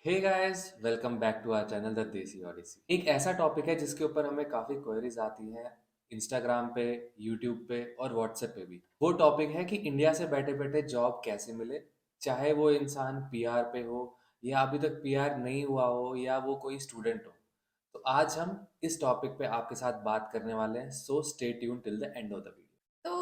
Hey guys, welcome back to our channel the Desi Odyssey. एक ऐसा topic है जिसके ऊपर हमें काफ़ी क्वेरीज आती हैं इंस्टाग्राम पे, यूट्यूब पे और व्हाट्सएप पे भी। वो टॉपिक है कि इंडिया से बैठे बैठे जॉब कैसे मिले, चाहे वो इंसान पीआर पे हो या अभी तक पीआर नहीं हुआ हो या वो कोई स्टूडेंट हो। तो आज हम इस टॉपिक पे आपके साथ बात करने वाले हैं, so stay tune till the end of the video. तो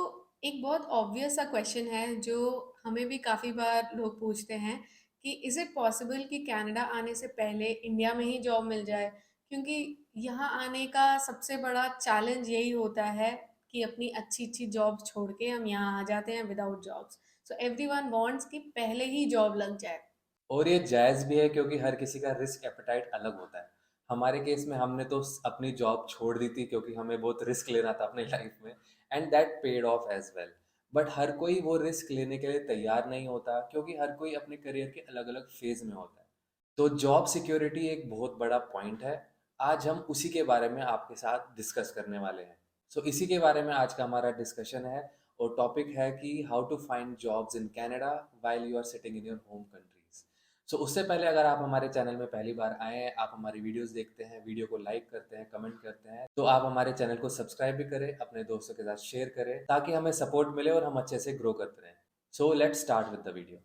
एक बहुत ऑब्वियस सा क्वेश्चन है जो हमें भी काफ़ी बार लोग पूछते हैं कि इज़ इट पॉसिबल कि कनाडा आने से पहले इंडिया में ही जॉब मिल जाए, क्योंकि यहाँ आने का सबसे बड़ा चैलेंज यही होता है कि अपनी अच्छी अच्छी जॉब छोड़ के हम यहाँ आ जाते हैं without jobs. So everyone wants कि पहले ही जॉब लग जाए। और ये जायज़ भी है क्योंकि हर किसी का रिस्क एपेटाइट अलग होता है। हमारे केस में हमने तो अपनी जॉब छोड़ दी थी क्योंकि हमें बहुत रिस्क लेना था अपनी लाइफ में, and that paid off as well. But हर कोई वो रिस्क लेने के लिए तैयार नहीं होता क्योंकि हर कोई अपने करियर के अलग अलग फेज में होता है। तो जॉब सिक्योरिटी एक बहुत बड़ा पॉइंट है। आज हम उसी के बारे में आपके साथ डिस्कस करने वाले हैं। सो इसी के बारे में आज का हमारा डिस्कशन है। और टॉपिक है कि how to find jobs in Canada while you are sitting in your home countries. So उससे पहले अगर आप हमारे चैनल में पहली बार आए हैं, आप हमारी वीडियोस देखते हैं, वीडियो को लाइक करते हैं, कमेंट करते हैं, तो आप हमारे चैनल को सब्सक्राइब भी करें, अपने दोस्तों के साथ शेयर करें ताकि हमें सपोर्ट मिले और हम अच्छे से ग्रो करते रहें। So let's start with the video.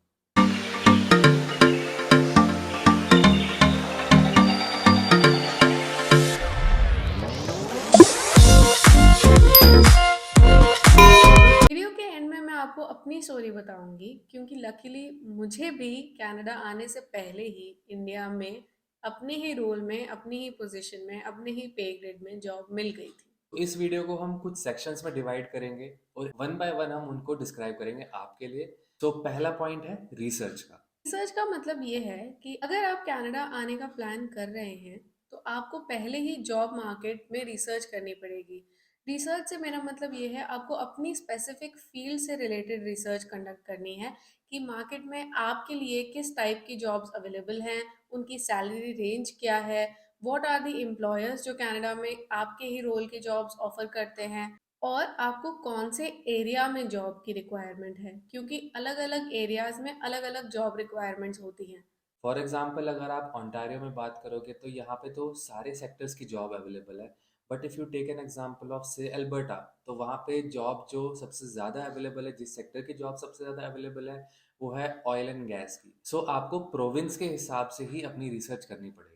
Video के एंड में मैं आपको अपनी स्टोरी बताऊंगी, क्योंकि लकीली मुझे भी कनाडा आने से पहले ही इंडिया में अपने ही रोल में, अपनी ही पोजीशन में, अपने ही पे ग्रेड में जॉब मिल गई थी। तो इस वीडियो को हम कुछ सेक्शंस में डिवाइड करेंगे और वन बाय वन हम उनको डिस्क्राइब करेंगे आपके लिए। तो पहला पॉइंट है रिसर्च का। रिसर्च का मतलब ये है कि अगर आप कनाडा आने का प्लान कर रहे हैं तो आपको पहले ही जॉब मार्केट में रिसर्च करनी पड़ेगी। रिसर्च से मेरा मतलब ये है, आपको अपनी स्पेसिफिक फील्ड से रिलेटेड रिसर्च कंडक्ट करनी है कि मार्केट में आपके लिए किस टाइप की जॉब्स अवेलेबल हैं, उनकी सैलरी रेंज क्या है, व्हाट आर द एम्प्लॉयर्स जो कनाडा में आपके ही रोल की जॉब्स ऑफर करते हैं, और आपको कौन से एरिया में जॉब की रिक्वायरमेंट है, क्योंकि अलग अलग एरियाज में अलग अलग जॉब रिक्वायरमेंट्स होती हैं। फॉर एग्जाम्पल अगर आप ओंटारियो में बात करोगे तो यहाँ पे तो सारे सेक्टर्स की जॉब अवेलेबल है। But if you take an example of say Alberta, तो वहाँ पे जॉब जो सबसे ज़्यादा अवेलेबल है, जिस सेक्टर की जॉब सबसे ज़्यादा अवेलेबल है, वो है ऑयल एंड गैस की। सो आपको प्रोविंस के हिसाब से ही अपनी रिसर्च करनी पड़ेगी।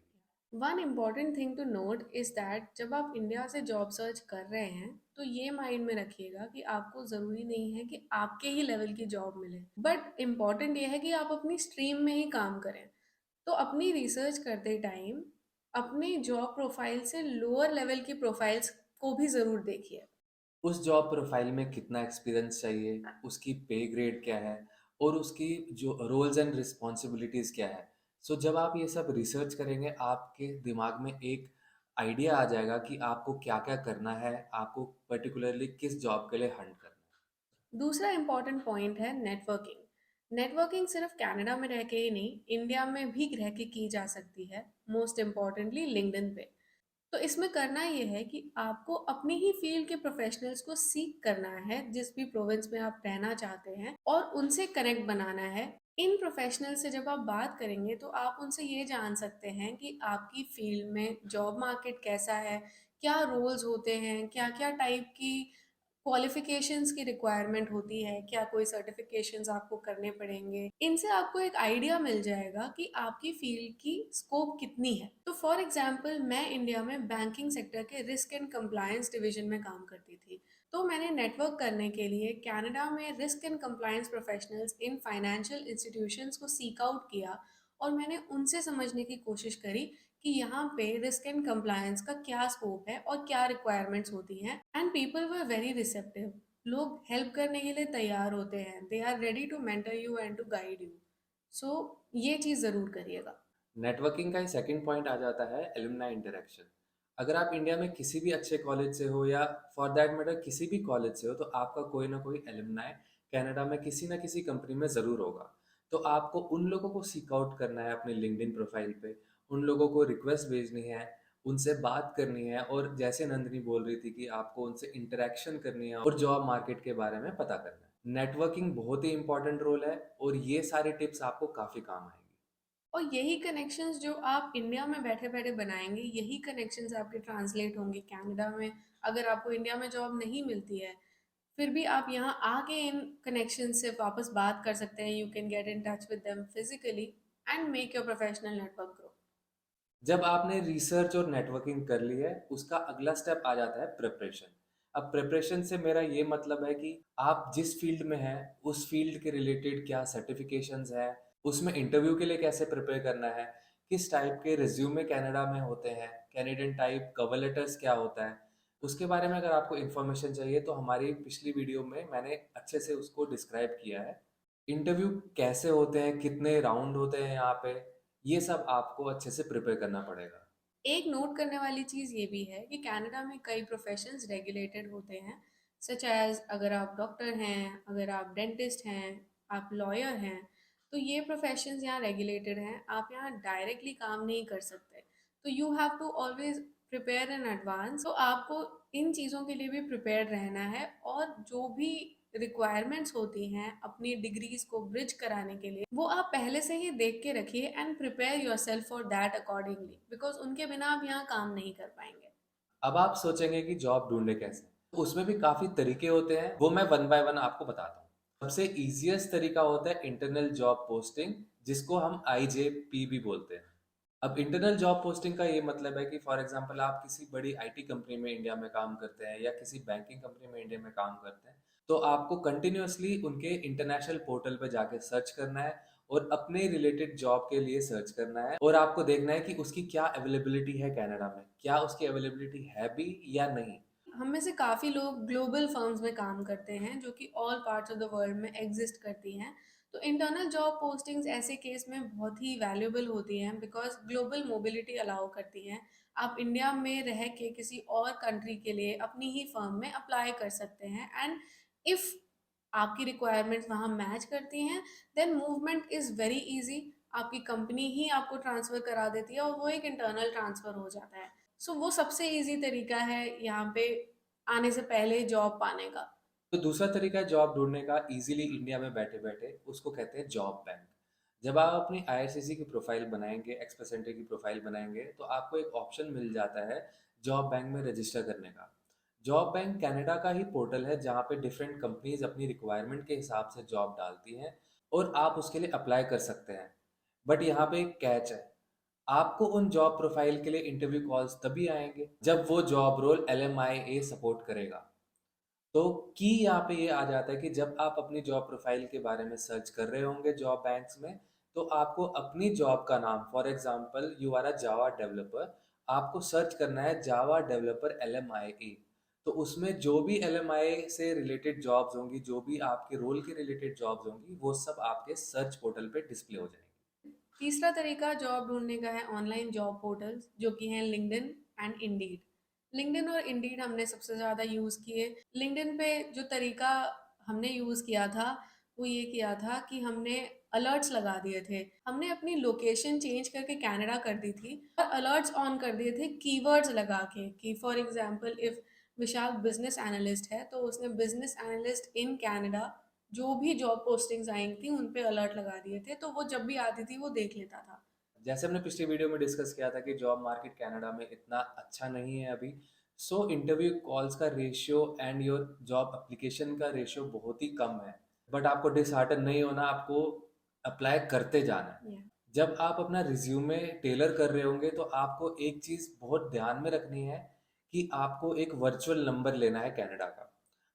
One important thing to note is that जब आप इंडिया से जॉब सर्च कर रहे हैं तो ये माइंड में रखिएगा कि आपको ज़रूरी नहीं है कि आपके ही लेवल की जॉब मिले, बट इम्पॉर्टेंट ये है कि आप अपनी स्ट्रीम में ही काम करें। तो अपनी रिसर्च करते टाइम अपने जॉब प्रोफाइल से लोअर लेवल की प्रोफाइल्स को भी ज़रूर देखिए। उस जॉब प्रोफाइल में कितना एक्सपीरियंस चाहिए, उसकी पे ग्रेड क्या है और उसकी जो रोल्स एंड रिस्पॉन्सिबिलिटीज़ क्या है। सो जब आप ये सब रिसर्च करेंगे आपके दिमाग में एक आइडिया आ जाएगा कि आपको क्या क्या करना है, आपको पर्टिकुलरली किस जॉब के लिए हंट करना है। दूसरा इम्पॉर्टेंट पॉइंट है नेटवर्किंग। नेटवर्किंग सिर्फ कनाडा में रह के ही नहीं, इंडिया में भी रह के की जा सकती है, मोस्ट इम्पॉर्टेंटली लिंक्डइन पे। तो इसमें करना ये है कि आपको अपनी ही फील्ड के प्रोफेशनल्स को सीख करना है जिस भी प्रोविंस में आप रहना चाहते हैं, और उनसे कनेक्ट बनाना है। इन प्रोफेशनल से जब आप बात करेंगे तो आप उनसे ये जान सकते हैं कि आपकी फील्ड में जॉब मार्केट कैसा है, क्या रोल्स होते हैं, क्या क्या टाइप की क्वालिफिकेशंस की रिक्वायरमेंट होती है, क्या कोई सर्टिफिकेशंस आपको करने पड़ेंगे। इनसे आपको एक आइडिया मिल जाएगा कि आपकी फील्ड की स्कोप कितनी है। तो फॉर एग्जांपल मैं इंडिया में बैंकिंग सेक्टर के रिस्क एंड कंप्लायंस डिवीजन में काम करती थी। तो मैंने नेटवर्क करने के लिए कनाडा में risk and compliance professionals in financial institutions को सीक आउट किया, और मैंने उनसे समझने की कोशिश करी कि यहाँ पे रिस्क एंड कंप्लायंस का क्या स्कोप है और क्या रिक्वायरमेंट्स होती हैं। And people were very receptive. लोग हेल्प करने के लिए तैयार होते हैं, they are ready to mentor you and to guide you. So ये चीज़ ज़रूर करिएगा। नेटवर्किंग का ही सेकंड पॉइंट आ जाता है एलुमनाई इंटरेक्शन। अगर आप इंडिया में किसी भी अच्छे कॉलेज से हो या फॉर दैट मैटर किसी भी कॉलेज से हो, तो आपका कोई ना कोई एलुमनाई कनाडा में किसी ना किसी कंपनी में ज़रूर होगा। तो आपको उन लोगों को सीक आउट करना है अपने लिंक्डइन प्रोफाइल पे, उन लोगों को रिक्वेस्ट भेजनी है, उनसे बात करनी है, और जैसे नंदिनी बोल रही थी कि आपको उनसे इंटरेक्शन करनी है और जॉब मार्केट के बारे में पता करना है। नेटवर्किंग बहुत ही इंपॉर्टेंट रोल है और ये सारी टिप्स आपको काफ़ी काम आएंगी। और यही कनेक्शंस जो आप इंडिया में बैठे-बैठे बनाएँगे, यही कनेक्शंस आपके ट्रांसलेट होंगे कनाडा में। अगर आपको इंडिया में जॉब नहीं मिलती है, फिर भी आप यहाँ आके इन कनेक्शन से वापस बात कर सकते हैं। You can get in touch with them physically and make your professional network grow. जब आपने रिसर्च और नेटवर्किंग कर ली है, उसका अगला स्टेप आ जाता है प्रिपरेशन। अब प्रिपरेशन से मेरा ये मतलब है कि आप जिस फील्ड में हैं, उस फील्ड के रिलेटेड क्या सर्टिफिकेशंस हैं, उसमें इंटरव्यू के लिए कैसे प्रिपेयर करना है, किस टाइप के रिज्यूमे कनाडा में होते हैं, कैनेडियन टाइप कवर लेटर्स क्या होता है, उसके बारे में अगर आपको इन्फॉर्मेशन चाहिए तो हमारी पिछली वीडियो में मैंने अच्छे से उसको डिस्क्राइब किया है। इंटरव्यू कैसे होते हैं, कितने राउंड होते हैं यहाँ पे, ये सब आपको अच्छे से प्रिपेयर करना पड़ेगा। एक नोट करने वाली चीज़ ये भी है कि कनाडा में कई प्रोफेशंस रेगुलेटेड होते हैं, सच एज अगर आप डॉक्टर हैं, अगर आप डेंटिस्ट हैं, आप लॉयर हैं, तो ये प्रोफेशंस यहाँ रेगुलेटेड हैं। आप यहाँ डायरेक्टली काम नहीं कर सकते, तो you have to always prepare in advance. तो आपको इन चीज़ों के लिए भी प्रिपेयर रहना है, और जो भी रिक्वायरमेंट्स होती हैं अपनी डिग्रीज को ब्रिज कराने के लिए, वो आप पहले से ही देख के रखिए and prepare yourself for that accordingly, because उनके बिना आप यहाँ काम नहीं कर पाएंगे। अब आप सोचेंगे कि जॉब ढूंढे कैसे, तो उसमें भी काफ़ी तरीके होते हैं, वो मैं वन बाय वन आपको बताता हूँ। सबसे ईजिएस्ट तरीका होता है इंटरनल जॉब पोस्टिंग, जिसको हम IJP भी बोलते हैं। अब इंटरनल जॉब पोस्टिंग का ये मतलब है कि फॉर एग्जांपल आप किसी बड़ी IT कंपनी में इंडिया में काम करते हैं या किसी बैंकिंग कंपनी में इंडिया में काम करते हैं, तो आपको कंटिन्यूअसली उनके इंटरनेशनल पोर्टल पे जाके सर्च करना है और अपने रिलेटेड जॉब के लिए सर्च करना है, और आपको देखना है कि उसकी क्या अवेलेबिलिटी है कनाडा में, क्या उसकी अवेलेबिलिटी है भी या नहीं। हम में से काफ़ी लोग ग्लोबल फर्म्स में काम करते हैं जो कि all parts of the world में एग्जिस्ट करती हैं। तो इंटरनल जॉब पोस्टिंग्स ऐसे केस में बहुत ही वैल्यूएबल होती हैं, बिकॉज ग्लोबल मोबिलिटी अलाउ करती हैं। आप इंडिया में रह के किसी और कंट्री के लिए अपनी ही फर्म में अप्लाई कर सकते हैं, एंड इफ़ आपकी रिक्वायरमेंट्स वहाँ मैच करती हैं, then movement is very easy. आपकी कंपनी ही आपको ट्रांसफ़र करा देती है और वो एक इंटरनल ट्रांसफ़र हो जाता है। सो वो सबसे इजी तरीका है यहाँ पे आने से पहले जॉब पाने का। तो दूसरा तरीका है जॉब ढूंढने का इजीली इंडिया में बैठे बैठे, उसको कहते हैं जॉब बैंक। जब आप अपनी IRCC की प्रोफाइल बनाएंगे, एक्सप्रेस एंट्री की प्रोफाइल बनाएंगे, तो आपको एक ऑप्शन मिल जाता है जॉब बैंक में रजिस्टर करने का। जॉब बैंक कनाडा का ही पोर्टल है जहाँ पे डिफरेंट कंपनीज अपनी रिक्वायरमेंट के हिसाब से जॉब डालती हैं और आप उसके लिए अप्लाई कर सकते हैं। बट यहाँ पे एक कैच है, आपको उन जॉब प्रोफाइल के लिए इंटरव्यू कॉल्स तभी आएंगे जब वो जॉब रोल LMIA सपोर्ट करेगा। तो की यहाँ पे ये आ जाता है कि जब आप अपनी जॉब प्रोफाइल के बारे में सर्च कर रहे होंगे जॉब बैंक्स में, तो आपको अपनी जॉब का नाम, for example you are a Java developer, आपको सर्च करना है जावा डेवलपर LMIA। तो उसमें जो भी LMIA से रिलेटेड जॉब्स होंगी, जो भी आपके रोल के रिलेटेड जॉब्स होंगी, वो सब आपके सर्च पोर्टल पे डिस्प्ले हो जाएंगी। तीसरा तरीका जॉब ढूंढने का है ऑनलाइन जॉब पोर्टल्स, जो कि हैं लिंक्डइन एंड इंडीड। लिंक्डइन और इंडीड हमने सबसे ज़्यादा यूज़ किए। लिंक्डइन पे जो तरीका हमने यूज़ किया था, वो ये किया था कि हमने अलर्ट्स लगा दिए थे। हमने अपनी लोकेशन चेंज करके कनाडा कर दी थी और अलर्ट्स ऑन कर दिए थे कीवर्ड्स लगा के, कि for example if Vishal business analyst है तो उसने बिजनेस एनालिस्ट इन कनाडा जो भी जॉब पोस्टिंग्स आई थी उन पे अलर्ट लगा दिए थे, तो वो जब भी आती थी वो देख लेता था। जैसे हमने पिछली वीडियो में डिस्कस किया था कि जॉब मार्केट कनाडा में इतना अच्छा नहीं है अभी, सो इंटरव्यू कॉल्स का ratio and your job application का रेशियो बहुत ही कम है। बट आपको डिसहार्टन नहीं होना, आपको अप्लाई करते जाना है। Yeah. जब आप अपना रिज्यूमे टेलर कर रहे होंगे तो आपको एक चीज़ बहुत ध्यान में रखनी है कि आपको एक वर्चुअल नंबर लेना है कनाडा का।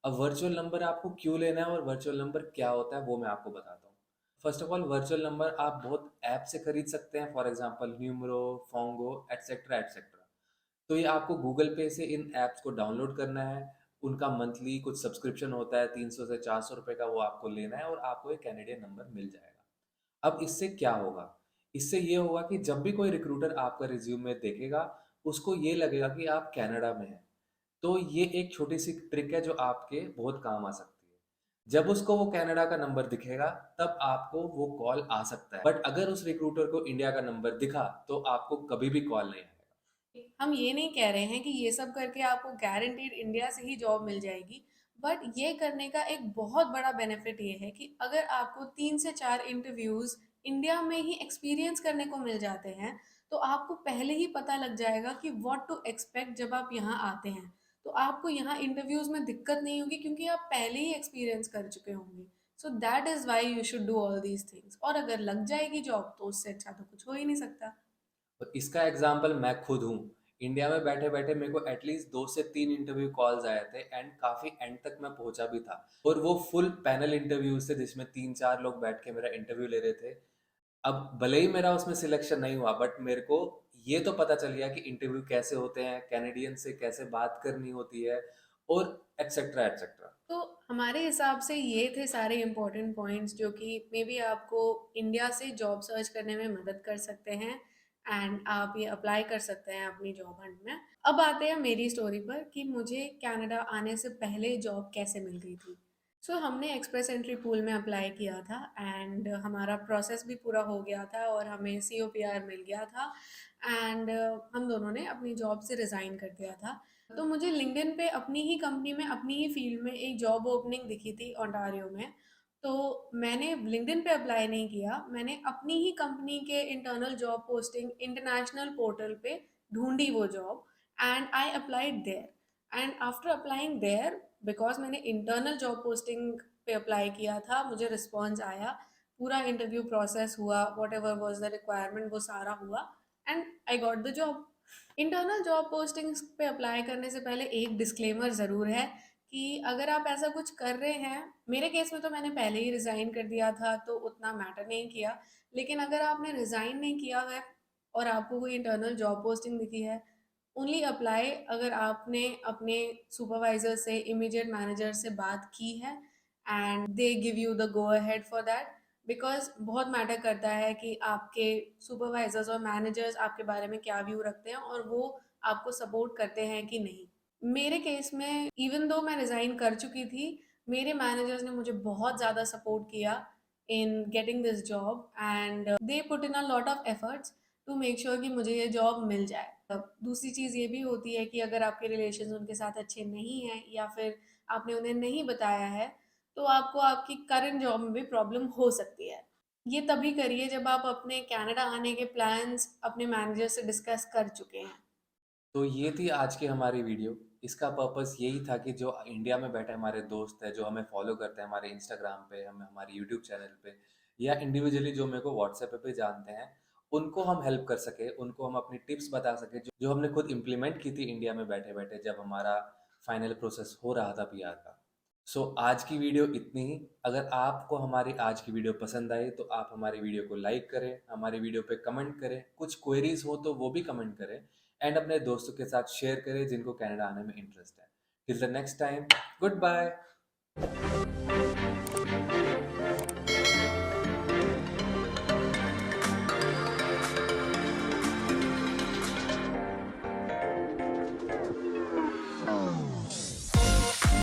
अब वर्चुअल नंबर आपको क्यों लेना है और वर्चुअल नंबर क्या होता है वो मैं आपको बताता हूँ। First of all, virtual number आप बहुत ऐप से खरीद सकते हैं, for example Numero, Fongo, et cetera et cetera. तो ये आपको गूगल पे से इन ऐप्स को डाउनलोड करना है। उनका मंथली कुछ सब्सक्रिप्शन होता है, 300 से 400 रुपए का, वो आपको लेना है और आपको एक कैनेडियन नंबर मिल जाएगा। अब इससे क्या होगा, इससे ये होगा कि जब भी कोई रिक्रूटर आपका रिज्यूमे देखेगा, उसको ये लगेगा कि आप कनाडा में हैं। तो ये एक छोटी सी ट्रिक है जो आपके बहुत काम आ सकती है। जब उसको वो कनाडा का नंबर दिखेगा, तब आपको वो कॉल आ सकता है, बट अगर उस रिक्रूटर को इंडिया का नंबर दिखा तो आपको कभी भी कॉल नहीं आएगा। हम ये नहीं कह रहे हैं कि ये सब करके आपको गारंटीड इंडिया से ही जॉब मिल जाएगी, बट ये करने का एक बहुत बड़ा बेनिफिट ये है कि अगर आपको 3 से 4 इंटरव्यूज इंडिया में ही एक्सपीरियंस करने को मिल जाते हैं, तो आपको पहले ही पता लग जाएगा कि व्हाट टू एक्सपेक्ट जब आप यहाँ आते हैं। तो आपको यहाँ इंटरव्यूज में दिक्कत नहीं होगी क्योंकि आप पहले ही एक्सपीरियंस कर चुके होंगे। So that is why you should do all these things. और अगर लग जाएगी जॉब तो उससे अच्छा तो कुछ हो ही नहीं सकता। और इसका एग्जाम्पल मैं खुद हूँ। इंडिया में बैठे बैठे मेरे को एटलीस्ट 2 से 3 इंटरव्यू कॉल्स आए थे एंड काफ़ी एंड तक मैं पहुंचा भी था। और वो फुल पैनल इंटरव्यूज थे जिसमें 3-4 लोग बैठ के मेरा इंटरव्यू ले रहे थे। अब भले ही मेरा उसमें सिलेक्शन नहीं हुआ बट मेरे को ये तो पता चल गया कि इंटरव्यू कैसे होते हैं, कैनेडियन से कैसे बात करनी होती है, और एक्सेट्रा एक्सेट्रा। तो हमारे हिसाब से ये थे सारे इम्पोर्टेंट पॉइंट्स जो कि मे बी आपको इंडिया से जॉब सर्च करने में मदद कर सकते हैं एंड आप ये अप्लाई कर सकते हैं अपनी जॉब हंट में। अब आते हैं मेरी स्टोरी पर कि मुझे कनाडा आने से पहले जॉब कैसे मिल गई थी। सो हमने एक्सप्रेस एंट्री पूल में अप्लाई किया था एंड हमारा प्रोसेस भी पूरा हो गया था और हमें COPR मिल गया था एंड हम दोनों ने अपनी जॉब से रिज़ाइन कर दिया था। तो मुझे लिंक्डइन पे अपनी ही कंपनी में अपनी ही फील्ड में एक जॉब ओपनिंग दिखी थी ओंटारियो में। तो मैंने लिंक्डइन पे अप्लाई नहीं किया, मैंने अपनी ही कंपनी के internal job posting international portal पे ढूंढी वो job and I applied there. And after applying there, because मैंने इंटरनल जॉब पोस्टिंग पे अप्लाई किया था, मुझे रिस्पॉन्स आया, पूरा इंटरव्यू प्रोसेस हुआ, whatever was the requirement वो सारा हुआ and I got the job. Internal job postings पे अप्लाई करने से पहले एक डिस्क्लेमर ज़रूर है कि अगर आप ऐसा कुछ कर रहे हैं, मेरे केस में तो मैंने पहले ही रिज़ाइन कर दिया था तो उतना मैटर नहीं किया, लेकिन अगर आपने रिज़ाइन नहीं किया है और आपको कोई इंटरनल जॉब पोस्टिंग दिखी है, ओनली अप्लाई अगर आपने अपने सुपरवाइजर से, इमीडिएट मैनेजर से बात की है and they give you the go ahead for that. Because बहुत मैटर करता है कि आपके सुपरवाइजर्स और मैनेजर्स आपके बारे में क्या व्यू रखते हैं और वो आपको सपोर्ट करते हैं कि नहीं। मेरे केस में इवन दो मैं रिज़ाइन कर चुकी थी, मेरे मैनेजर्स ने मुझे बहुत ज़्यादा सपोर्ट किया in getting this job and they put in a lot of efforts to make sure कि मुझे ये जॉब मिल जाए। अब दूसरी चीज़ ये भी होती है कि अगर आपके रिलेशन उनके साथ अच्छे नहीं हैं या फिर आपने उन्हें नहीं बताया है, तो आपको आपकी करंट जॉब में भी प्रॉब्लम हो सकती है। ये तभी करिए जब आप अपने कनाडा आने के प्लान्स अपने मैनेजर से डिस्कस कर चुके हैं। तो ये थी आज की हमारी वीडियो। इसका पर्पस यही था कि जो इंडिया में बैठे हमारे दोस्त हैं, जो हमें फॉलो करते हैं हमारे इंस्टाग्राम पे, हमें हमारे यूट्यूब चैनल पे, या इंडिविजुअली जो मेरे को व्हाट्सएप पे जानते हैं, उनको हम हेल्प कर सके, उनको हम अपनी टिप्स बता सके जो जो हमने खुद इम्प्लीमेंट की थी इंडिया में बैठे बैठे जब हमारा फाइनल प्रोसेस हो रहा था PR का। सो आज की वीडियो इतनी ही। अगर आपको हमारी आज की वीडियो पसंद आई तो आप हमारी वीडियो को लाइक करें, हमारी वीडियो पे कमेंट करें, कुछ क्वेरीज हो तो वो भी कमेंट करें, एंड अपने दोस्तों के साथ शेयर करें जिनको कनाडा आने में इंटरेस्ट है। Till the next time, good bye.